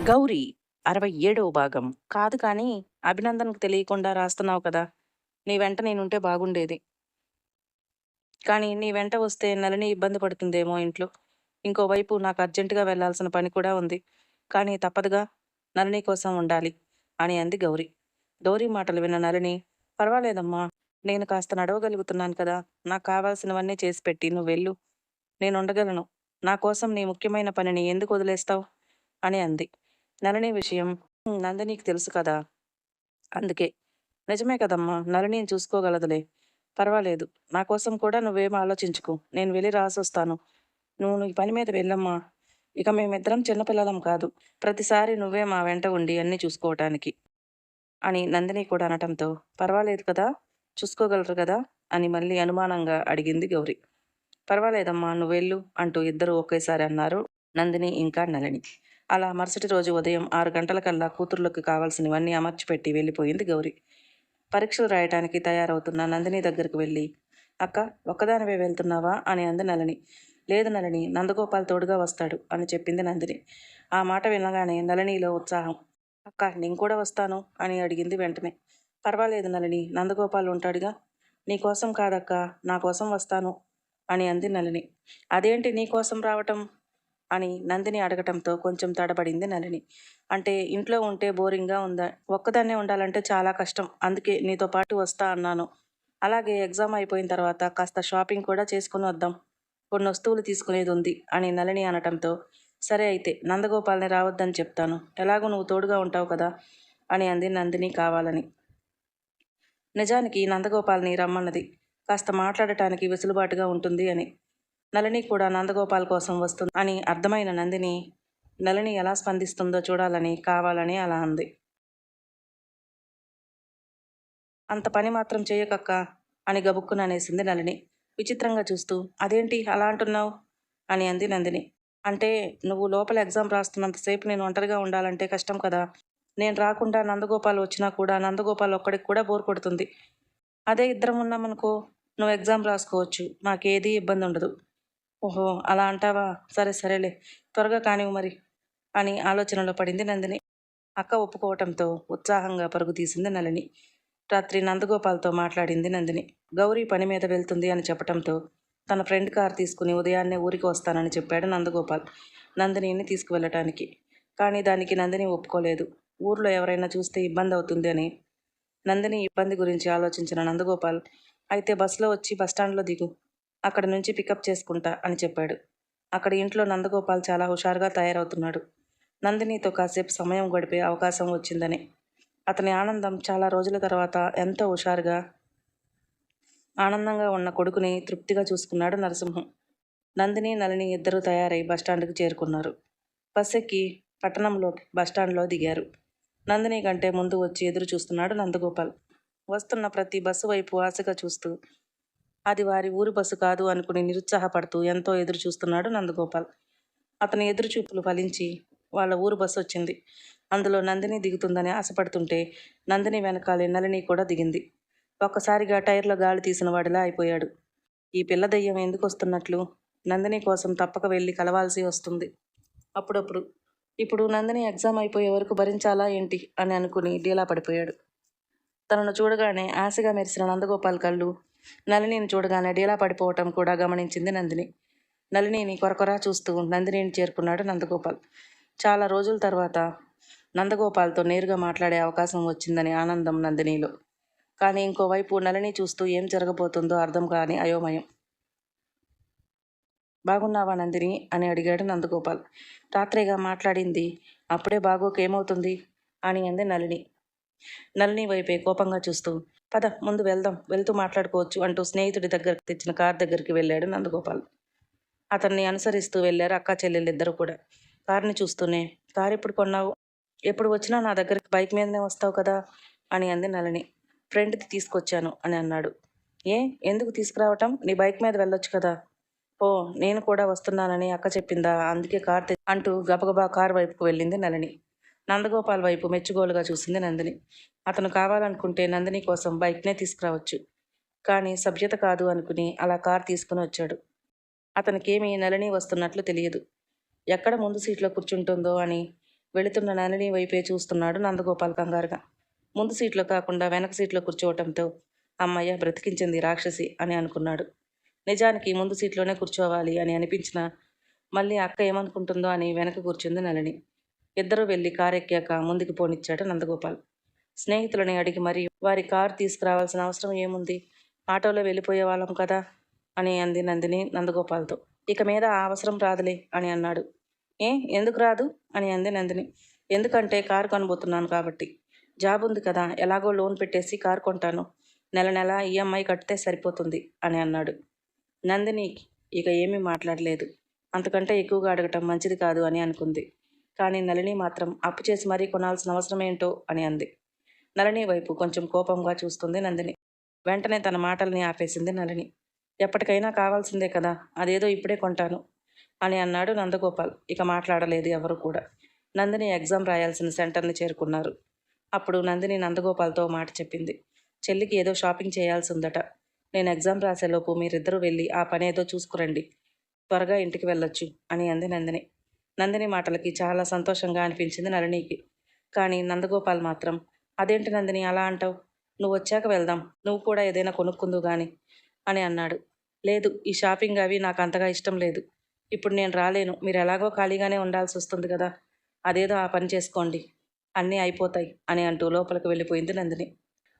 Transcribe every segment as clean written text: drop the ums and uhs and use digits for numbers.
గౌరీ 67వ భాగం. కాదు కానీ, అభినందనకు తెలియకుండా రాస్తున్నావు కదా! నీ వెంట నేనుంటే బాగుండేది. కానీ నీ వెంట వస్తే నళిని ఇబ్బంది పడుతుందేమో ఇంట్లో. ఇంకోవైపు నాకు అర్జెంటుగా వెళ్ళాల్సిన పని కూడా ఉంది. కానీ తప్పదుగా, నళిని కోసం ఉండాలి అని అంది గౌరి. గౌరీ మాటలు విన్న నళిని, పర్వాలేదమ్మా, నేను కాస్త నడవగలుగుతున్నాను కదా! నాకు కావాల్సినవన్నీ చేసి పెట్టి నువ్వెళ్ళు. నేనుండగలను. నా కోసం నీ ముఖ్యమైన పనిని ఎందుకు వదిలేస్తావు అని అంది. నళిని విషయం నందినికి తెలుసు కదా! అందుకే. నిజమే కదమ్మా! నళినిని చూసుకోగలదులే. పర్వాలేదు. నా కోసం కూడా నువ్వేం ఆలోచించకు. నేను వెళ్ళి రాసొస్తాను. నువ్వు నీ పని మీద వెళ్ళమ్మా. ఇక మేమిద్దరం చిన్నపిల్లలం కాదు. ప్రతిసారి నువ్వే మా వెంట ఉండి అన్నీ చూసుకోవటానికి అని నందిని కూడా అనటంతో, పర్వాలేదు కదా! చూసుకోగలరు కదా! అని మళ్ళీ అనుమానంగా అడిగింది గౌరి. పర్వాలేదమ్మా, నువ్వెళ్ళు అంటూ ఇద్దరూ ఒకేసారి అన్నారు నందిని ఇంకా నళిని. అలా మరుసటి రోజు ఉదయం 6 గంటలకల్లా కూతుర్లకు కావాల్సినవన్నీ అమర్చిపెట్టి వెళ్ళిపోయింది గౌరి. పరీక్షలు రాయటానికి తయారవుతున్న నందిని దగ్గరకు వెళ్ళి, అక్క, ఒక్కదానివే వెళ్తున్నావా అని అంది నళిని. లేదు నళిని, నందగోపాల్ తోడుగా వస్తాడు అని చెప్పింది నందిని. ఆ మాట వినగానే నళినిలో ఉత్సాహం. అక్క, నేను కూడా వస్తాను అని అడిగింది వెంటనే. పర్వాలేదు నళిని, నందగోపాల్ ఉంటాడుగా. నీకోసం కాదక్క, నా కోసం వస్తాను అని అంది నళిని. అదేంటి నీకోసం రావటం అని నందిని అడగటంతో కొంచెం తడబడింది నళిని. అంటే ఇంట్లో ఉంటే బోరింగ్గా ఉందా? ఒక్కదాన్నే ఉండాలంటే చాలా కష్టం. అందుకే నీతో పాటు వస్తా అన్నాను. అలాగే ఎగ్జామ్ అయిపోయిన తర్వాత కాస్త షాపింగ్ కూడా చేసుకుని వద్దాం. కొన్ని వస్తువులు తీసుకునేది ఉంది అని నళిని అనటంతో, సరే అయితే నందగోపాల్ని రావద్దని చెప్తాను. ఎలాగో నువ్వు తోడుగా ఉంటావు కదా అని అంది నందిని కావాలని. నిజానికి నందగోపాల్ని రమ్మన్నది కాస్త మాట్లాడటానికి వెసులుబాటుగా ఉంటుంది అని. నళిని కూడా నందగోపాల్ కోసం వస్తుంది అని అర్థమైన నందిని నళిని ఎలా స్పందిస్తుందో చూడాలని కావాలని అలా అంది. అంత పని మాత్రం చేయకక్క అని గబుక్కున అనేసింది నళిని విచిత్రంగా చూస్తూ. అదేంటి అలా అంటున్నావు అని అంది నందిని. అంటే నువ్వు లోపల ఎగ్జామ్ రాస్తున్నంతసేపు నేను ఒంటరిగా ఉండాలంటే కష్టం కదా. నేను రాకుండా నందగోపాల్ వచ్చినా కూడా నందగోపాల్ ఒక్కడికి కూడా బోర్ కొడుతుంది. అదే ఇద్దరం ఉన్నామనుకో, నువ్వు ఎగ్జామ్ రాసుకోవచ్చు, నాకేదీ ఇబ్బంది ఉండదు. ఓహో, అలా అంటావా? సరే సరేలే, త్వరగా కానివ్వు మరి అని ఆలోచనలో పడింది నందిని. అక్క ఒప్పుకోవటంతో ఉత్సాహంగా పరుగు తీసింది నళిని. రాత్రి నందగోపాల్తో మాట్లాడింది నందిని. గౌరీ పని మీద వెళ్తుంది అని చెప్పటంతో తన ఫ్రెండ్ కార్ తీసుకుని ఉదయాన్నే ఊరికి వస్తానని చెప్పాడు నందగోపాల్ నందినిని తీసుకువెళ్ళటానికి. కానీ దానికి నందిని ఒప్పుకోలేదు. ఊర్లో ఎవరైనా చూస్తే ఇబ్బంది అవుతుంది అని. నందిని ఇబ్బంది గురించి ఆలోచించిన నందగోపాల్, అయితే బస్సులో వచ్చి బస్టాండ్లో దిగు, అక్కడ నుంచి పికప్ చేసుకుంటా అని చెప్పాడు. అక్కడ ఇంట్లో నందగోపాల్ చాలా హుషారుగా తయారవుతున్నాడు. నందినితో కాసేపు సమయం గడిపే అవకాశం వచ్చిందని. అతని ఆనందం చాలా రోజుల తర్వాత ఎంతో హుషారుగా ఆనందంగా ఉన్న కొడుకుని తృప్తిగా చూసుకున్నాడు నరసింహం. నందిని నళిని ఇద్దరూ తయారై బస్టాండ్కి చేరుకున్నారు. బస్ ఎక్కి పట్టణంలోకి బస్టాండ్లో దిగారు. నందిని కంటే ముందు వచ్చి ఎదురు చూస్తున్నాడు నందగోపాల్. వస్తున్న ప్రతి బస్సు వైపు ఆశగా చూస్తూ, అది వారి ఊరి బస్సు కాదు అనుకుని నిరుత్సాహపడుతూ ఎంతో ఎదురు చూస్తున్నాడు నందగోపాల్. అతని ఎదురుచూపులు ఫలించి వాళ్ళ ఊరు బస్సు వచ్చింది. అందులో నందిని దిగుతుందని ఆశపడుతుంటే నందిని వెనకాలే నళిని కూడా దిగింది. ఒక్కసారిగా టైర్లో గాలి తీసిన వాడిలా అయిపోయాడు. ఈ పిల్ల దయ్యం ఎందుకు వస్తున్నట్లు? నందిని కోసం తప్పక వెళ్ళి కలవాల్సి వస్తుంది అప్పుడప్పుడు. ఇప్పుడు నందిని ఎగ్జామ్ అయిపోయే వరకు భరించాలా ఏంటి అని అనుకుని డీలా పడిపోయాడు. తనను చూడగానే ఆశగా మెరిసిన నందగోపాల్ కళ్ళు నళినిని చూడగానే డీలా పడిపోవటం కూడా గమనించింది నందిని. నళినిని కొరకొరా చూస్తూ నందినిని చేరుకున్నాడు నందగోపాల్. చాలా రోజుల తర్వాత నందగోపాల్తో నేరుగా మాట్లాడే అవకాశం వచ్చిందని ఆనందం నందినిలో. కానీ ఇంకోవైపు నళిని చూస్తూ ఏం జరగబోతుందో అర్థం కాని అయోమయం. బాగున్నావా నందిని అని అడిగాడు నందగోపాల్. రాత్రేగా మాట్లాడింది, అప్పుడే బాగోకేమవుతుంది అని అంది నళిని. నళిని వైపే కోపంగా చూస్తూ, పద ముందు వెళ్దాం, వెళ్తూ మాట్లాడుకోవచ్చు అంటూ స్నేహితుడి దగ్గరకు తెచ్చిన కార్ దగ్గరికి వెళ్ళాడు నందగోపాల్. అతన్ని అనుసరిస్తూ వెళ్ళారు అక్కా చెల్లెళ్ళిద్దరూ కూడా. కారుని చూస్తూనే, కారు ఎప్పుడు కొన్నావు? ఎప్పుడు వచ్చినా నా దగ్గరికి బైక్ మీదనే వస్తావు కదా అని అంది నళిని. ఫ్రెండ్ది తీసుకొచ్చాను అని అన్నాడు. ఏ, ఎందుకు తీసుకురావటం? నీ బైక్ మీద వెళ్ళొచ్చు కదా. ఓ, నేను కూడా వస్తున్నానని అక్క చెప్పిందా, అందుకే కార్ అంటూ గబగబా కారు వైపుకు వెళ్ళింది నళిని. నందగోపాల్ వైపు మెచ్చుగోలుగా చూసింది నందిని. అతను కావాలనుకుంటే నందిని కోసం బైక్నే తీసుకురావచ్చు. కానీ సభ్యత కాదు అనుకుని అలా కార్ తీసుకుని వచ్చాడు. అతనికేమీ నళిని వస్తున్నట్లు తెలియదు. ఎక్కడ ముందు సీట్లో కూర్చుంటుందో అని వెళుతున్న నళిని వైపే చూస్తున్నాడు నందగోపాల్ కంగారుగా. ముందు సీట్లో కాకుండా వెనక సీట్లో కూర్చోవటంతో అమ్మయ్య బ్రతికించింది రాక్షసి అని అనుకున్నాడు. నిజానికి ముందు సీట్లోనే కూర్చోవాలి అని అనిపించినా మళ్ళీ అక్క ఏమనుకుంటుందో అని వెనక కూర్చుంది నళిని. ఇద్దరూ వెళ్ళి కారు ఎక్కాక ముందుకు పోనిచ్చాడు నందగోపాల్. స్నేహితులని అడిగి మరీ వారి కారు తీసుకురావాల్సిన అవసరం ఏముంది, ఆటోలో వెళ్ళిపోయే వాళ్ళం కదా అని అంది నందిని నందగోపాల్తో. ఇక మీద ఆ అవసరం రాదులే అని అన్నాడు. ఏ ఎందుకు రాదు అని అంది నందిని. ఎందుకంటే కారు కొనబోతున్నాను కాబట్టి. జాబ్ ఉంది కదా, ఎలాగో లోన్ పెట్టేసి కారు కొంటాను, నెల నెల ఈఎంఐ కడితే సరిపోతుంది అని అన్నాడు. నందిని ఇక ఏమీ మాట్లాడలేదు. అంతకంటే ఎక్కువగా అడగటం మంచిది కాదు అని అనుకుంది. కానీ నళిని మాత్రం అప్పు చేసి మరీ కొనాల్సిన అవసరం ఏంటో అని అంది. నళిని వైపు కొంచెం కోపంగా చూస్తుంది నందిని. వెంటనే తన మాటల్ని ఆపేసింది నళిని. ఎప్పటికైనా కావాల్సిందే కదా, అదేదో ఇప్పుడే కొంటాను అని అన్నాడు నందగోపాల్. ఇక మాట్లాడలేదు ఎవరు కూడా. నందిని ఎగ్జామ్ రాయాల్సిన సెంటర్ని చేరుకున్నారు. అప్పుడు నందిని నందగోపాల్తో మాట చెప్పింది. చెల్లికి ఏదో షాపింగ్ చేయాల్సి ఉందట. నేను ఎగ్జామ్ రాసేలోపు మీరిద్దరూ వెళ్ళి ఆ పని ఏదో చూసుకురండి, త్వరగా ఇంటికి వెళ్ళొచ్చు అని అంది నందిని. నందిని మాటలకి చాలా సంతోషంగా అనిపించింది నళినికి. కానీ నందగోపాల్ మాత్రం, అదేంటి నందిని అలా అంటావు, నువ్వు వచ్చాక వెళ్దాం, నువ్వు కూడా ఏదైనా కొనుక్కుందు గాని అని అన్నాడు. లేదు, ఈ షాపింగ్ అవి నాకు అంతగా ఇష్టం లేదు. ఇప్పుడు నేను రాలేను, మీరు ఎలాగో ఖాళీగానే ఉండాల్సి వస్తుంది కదా, అదేదో ఆ పని చేసుకోండి, అన్నీ అయిపోతాయి అని అంటూ లోపలికి వెళ్ళిపోయింది నందిని.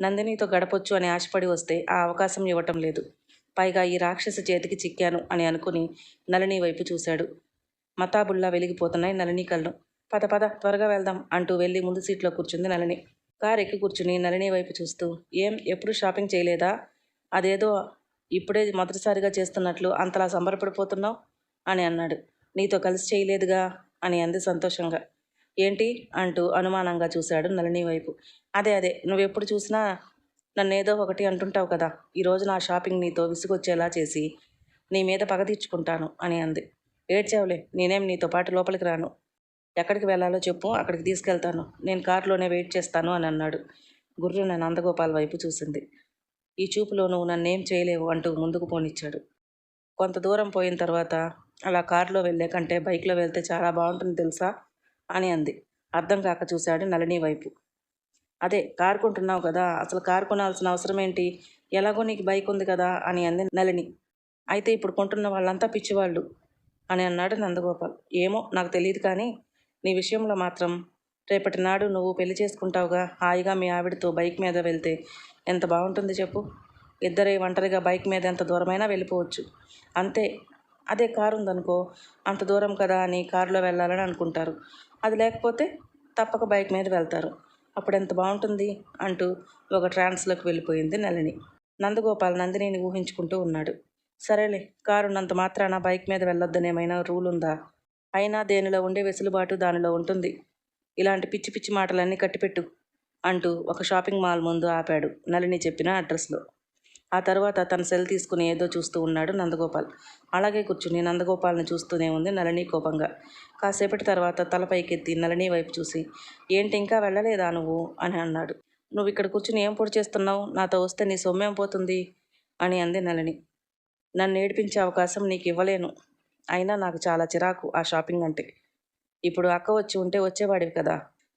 నందినితో గడపొచ్చు అని ఆశపడి వస్తే ఆ అవకాశం ఇవ్వటం లేదు. పైగా ఈ రాక్షసి చేతికి చిక్కాను అని అనుకుని నళిని వైపు చూశాడు. మతాబుల్లా వెలిగిపోతున్నాయి నళిని కళ్ళు. పద పద త్వరగా వెళ్దాం అంటూ వెళ్ళి ముందు సీట్లో కూర్చుంది నళిని. కారు ఎక్కి కూర్చుని నళిని వైపు చూస్తూ, ఏం ఎప్పుడు షాపింగ్ చేయలేదా, అదేదో ఇప్పుడే మొదటిసారిగా చేస్తున్నట్లు అంతలా సంబరపడిపోతున్నావు అని అన్నాడు. నీతో కలిసి చేయలేదుగా అని అంది సంతోషంగా. ఏంటి అంటూ అనుమానంగా చూశాడు నళిని వైపు. అదే అదే, నువ్వెప్పుడు చూసినా నన్నేదో ఒకటి అంటుంటావు కదా, ఈరోజు నా షాపింగ్ నీతో విసుగొచ్చేలా చేసి నీ మీద పగ తీర్చుకుంటాను అని అంది. ఏడ్చావులే, నేనేం నీతో పాటు లోపలికి రాను, ఎక్కడికి వెళ్ళాలో చెప్పు, అక్కడికి తీసుకెళ్తాను, నేను కారులోనే వెయిట్ చేస్తాను అని అన్నాడు. గుర్రున నందగోపాల్ వైపు చూసింది. ఈ చూపులో నువ్వు నన్నేం చేయలేవు అంటూ ముందుకు పోనిచ్చాడు. కొంత దూరం పోయిన తర్వాత, అలా కారులో వెళ్ళే కంటే బైక్లో వెళ్తే చాలా బాగుంటుంది తెలుసా అని అంది. అర్థం కాక చూశాడు నళిని వైపు. అదే కారు కొంటున్నావు కదా, అసలు కారు కొనాల్సిన అవసరం ఏంటి, ఎలాగో నీకు బైక్ ఉంది కదా అని అంది నళిని. అయితే ఇప్పుడు కొంటున్న వాళ్ళంతా పిచ్చివాళ్ళు అని అన్నాడు నందగోపాల్. ఏమో నాకు తెలియదు, కానీ నీ విషయంలో మాత్రం రేపటి నాడు నువ్వు పెళ్లి చేసుకుంటావుగా, హాయిగా మీ ఆవిడతో బైక్ మీద వెళ్తే ఎంత బాగుంటుంది చెప్పు, ఇద్దరే ఒంటరిగా బైక్ మీద ఎంత దూరమైనా వెళ్ళిపోవచ్చు. అంతే, అదే కారు ఉందనుకో, అంత దూరం కదా అని కారులో వెళ్ళాలని అనుకుంటారు, అది లేకపోతే తప్పక బైక్ మీద వెళ్తారు, అప్పుడు ఎంత బాగుంటుంది అంటూ ఒక ట్రాన్స్లోకి వెళ్ళిపోయింది నళిని. నందగోపాల్ నందినిని ఊహించుకుంటూ ఉన్నాడు. సరేలే, కారు ఉన్నంత మాత్రాన బైక్ మీద వెళ్ళొద్దనేమైనా రూల్ ఉందా, అయినా దేనిలో ఉండే వెసులుబాటు దానిలో ఉంటుంది, ఇలాంటి పిచ్చి పిచ్చి మాటలన్నీ కట్టిపెట్టు అంటూ ఒక షాపింగ్ మాల్ ముందు ఆపాడు నళిని చెప్పిన అడ్రస్లో. ఆ తర్వాత తన సెల్ తీసుకుని ఏదో చూస్తూ ఉన్నాడు నందగోపాల్. అలాగే కూర్చుని నందగోపాల్ని చూస్తూనే ఉంది నళిని కోపంగా. కాసేపటి తర్వాత తల పైకెత్తి నళిని వైపు చూసి, ఏంటి ఇంకా వెళ్ళలేదా నువ్వు అని అన్నాడు. నువ్వు ఇక్కడ కూర్చుని ఏం పొడి చేస్తున్నావు, నాతో వస్తే నీ సొమ్మేం పోతుంది అని అంది నళిని. నన్ను ఏడిపించే అవకాశం నీకు ఇవ్వలేను, అయినా నాకు చాలా చిరాకు ఆ షాపింగ్ అంటే, ఇప్పుడు అక్క వచ్చి ఉంటే వచ్చేవాడివి కదా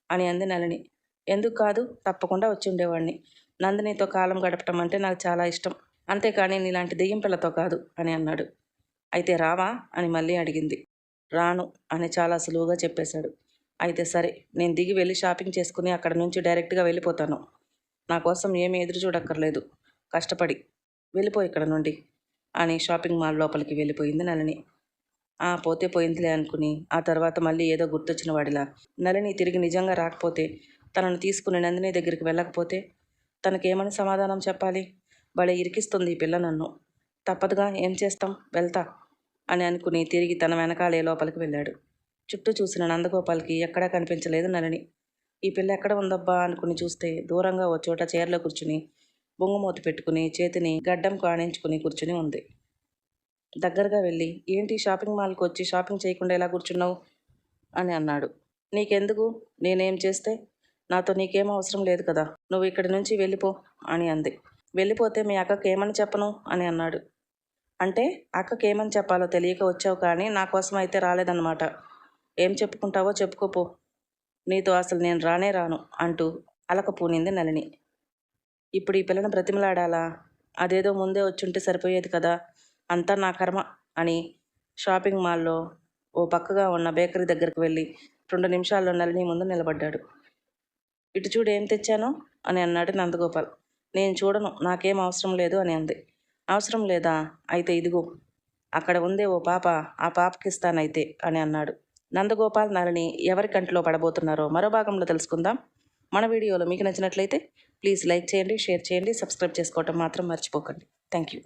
అని అంది నళిని. ఎందుకు కాదు, తప్పకుండా వచ్చి ఉండేవాడిని, నందినితో కాలం గడపటం అంటే నాకు చాలా ఇష్టం, అంతేకాని నీలాంటి దెయ్యం పిల్లతో కాదు అని అన్నాడు. అయితే రావా అని మళ్ళీ అడిగింది. రాను అని చాలా సులువుగా చెప్పేశాడు. అయితే సరే, నేను దిగి వెళ్ళి షాపింగ్ చేసుకుని అక్కడ నుంచి డైరెక్ట్గా వెళ్ళిపోతాను, నా కోసం ఏమీ ఎదురు చూడక్కర్లేదు, కష్టపడి వెళ్ళిపో ఇక్కడ నుండి అని షాపింగ్ మాల్ లోపలికి వెళ్ళిపోయింది నళిని. పోతే పోయిందిలే అనుకుని ఆ తర్వాత మళ్ళీ ఏదో గుర్తొచ్చిన వాడిలా నళిని తిరిగి నిజంగా రాకపోతే, తనను తీసుకుని నందిని దగ్గరికి వెళ్ళకపోతే తనకేమని సమాధానం చెప్పాలి, భలే ఇరికిస్తుంది ఈ పిల్ల నన్ను, తప్పదుగా, ఏం చేస్తాం, వెళ్తా అని అనుకుని తిరిగి తన వెనకాలే లోపలికి వెళ్ళాడు. చుట్టూ చూసిన నందగోపాల్కి ఎక్కడా కనిపించలేదు నళిని. ఈ పిల్ల ఎక్కడ ఉందబ్బా అనుకుని చూస్తే దూరంగా ఓ చోట చైర్లో కూర్చుని బొంగుమూతి పెట్టుకుని చేతిని గడ్డం కాణించుకుని కూర్చుని ఉంది. దగ్గరగా వెళ్ళి, ఏంటి షాపింగ్ మాల్కి వచ్చి షాపింగ్ చేయకుండా ఎలా కూర్చున్నావు అని అన్నాడు. నీకెందుకు, నేనేం చేస్తే, నాతో నీకేం అవసరం లేదు కదా, నువ్వు ఇక్కడి నుంచి వెళ్ళిపో అని అంది. వెళ్ళిపోతే మీ అక్కకి ఏమని చెప్పను అని అన్నాడు. అంటే అక్కకి ఏమని చెప్పాలో తెలియక వచ్చావు, కానీ నా కోసం అయితే రాలేదన్నమాట, ఏం చెప్పుకుంటావో చెప్పుకోపో నీతో అసలు నేను రానే రాను అంటూ అలకపోనింది నళిని. ఇప్పుడు ఈ పిల్లని బ్రతిమలాడాలా? అదేదో ముందే వచ్చుంటే సరిపోయేది కదా, అంతా నా కర్మ అని షాపింగ్ మాల్లో ఓ పక్కగా ఉన్న బేకరీ దగ్గరకు వెళ్ళి 2 నిమిషాల్లో నళిని ముందు నిలబడ్డాడు. ఇటు చూడు ఏం తెచ్చానో అని అన్నాడు నందగోపాల్. నేను చూడను, నాకేం అవసరం లేదు అని అంది. అవసరం లేదా? అయితే ఇదిగో అక్కడ ఉందే ఓ పాప, ఆ పాపకి ఇస్తానైతే అని అన్నాడు. నందగోపాల్ నళిని ఎవరి కంటిలో పడబోతున్నారో మరో భాగంలో తెలుసుకుందాం. మన వీడియోలో మీకు నచ్చినట్లయితే ప్లీజ్ లైక్ చేయండి, షేర్ చేయండి, సబ్స్క్రైబ్ చేసుకోవటం మాత్రం మర్చిపోకండి. Thank you.